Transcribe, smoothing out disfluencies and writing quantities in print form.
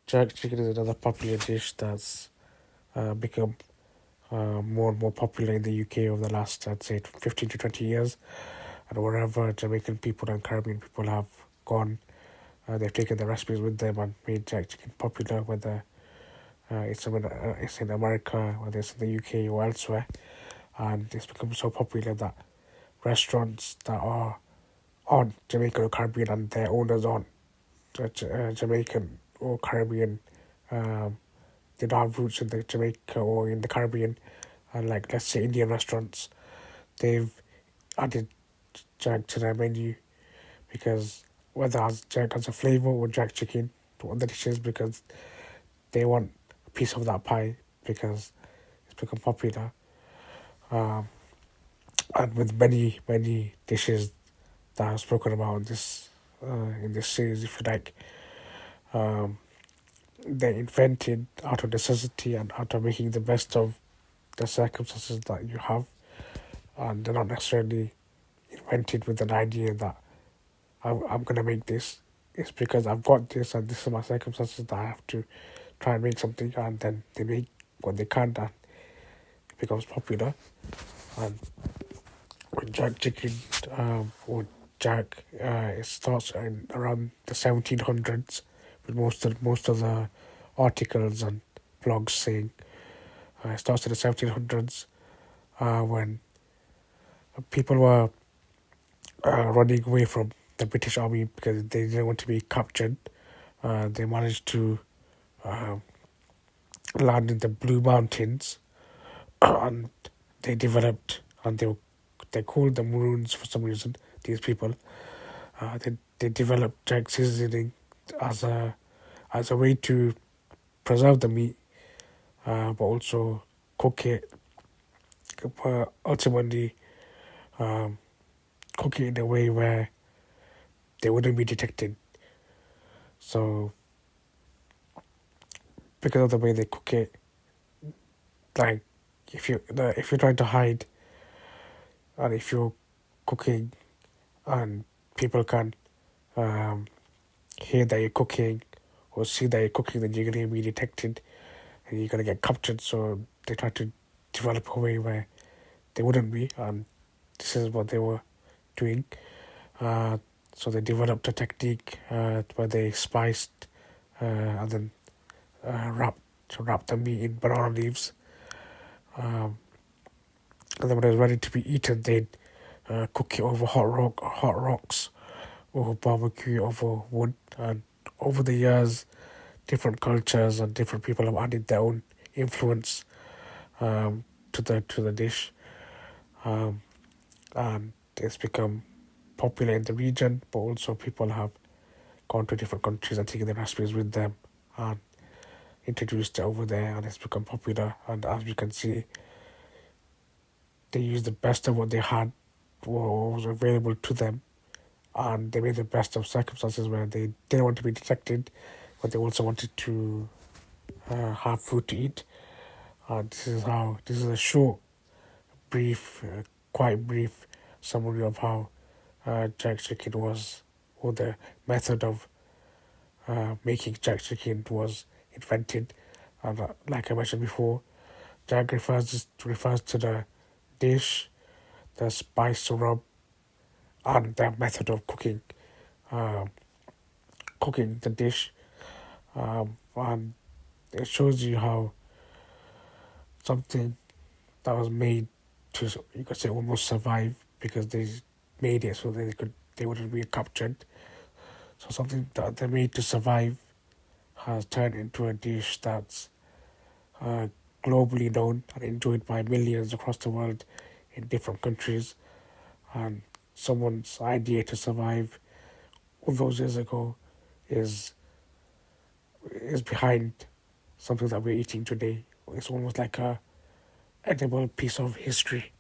Jerk chicken is another popular dish that's become more and more popular in the UK over the last, I'd say, 15 to 20 years. And wherever Jamaican people and Caribbean people have gone, they've taken the recipes with them and made jerk chicken popular, whether it's in America, whether it's in the UK or elsewhere. And it's become so popular that restaurants that are on Jamaican or Caribbean and their owners on Jamaican or Caribbean, um, they don't have roots in the Jamaica or in the Caribbean, and like let's say Indian restaurants, they've added jerk to their menu because whether as jerk as a flavor or jerk chicken to other dishes because they want a piece of that pie because it's become popular. Um, and with many dishes that I've spoken about in this series, if you like, um, they invented out of necessity and out of making the best of the circumstances that you have, and they're not necessarily invented with an idea that I'm gonna make this. It's because I've got this and this is my circumstances that I have to try and make something, and then they make what they can, and it becomes popular. And with jerk chicken, or jerk, it starts in around the 1700s, with most of the articles and blogs saying it starts in the 1700s, when people were running away from the British Army because they didn't want to be captured. They managed to uh, land in the Blue Mountains, and they developed, and they called them Maroons for some reason. These people, they developed jerk seasoning as a way to preserve the meat, but also cook it. But ultimately, um, cook it in a way where they wouldn't be detected. So because of the way they cook it, like if you're trying to hide, and if you're cooking and people can um, hear that you're cooking or see that you're cooking, then you're gonna be detected and you're gonna get captured. So they try to develop a way where they wouldn't be, and this is what they were doing. Uh, so they developed a technique where they spiced and then wrapped the meat in banana leaves. Um, and then when it was ready to be eaten, they'd cook it over hot rocks, or barbecue over wood. And over the years, different cultures and different people have added their own influence to the dish, um, and it's become popular in the region. But also, people have gone to different countries and taken the recipes with them and introduced it over there, and it's become popular. And as we can see, they used the best of what they had, what was available to them, and they made the best of circumstances where they didn't want to be detected, but they also wanted to have food to eat. This is a short, brief, quite brief summary of how jerk chicken was, or the method of making jerk chicken was invented. And like I mentioned before, jerk refers to the dish, the spice rub, and the method of um, cooking the dish. And it shows you how something that was made to, you could say, almost survive because they made it so they wouldn't be captured. So something that they made to survive has turned into a dish that's uh, globally known and enjoyed by millions across the world in different countries. And someone's idea to survive all those years ago is behind something that we're eating today. It's almost like a edible piece of history.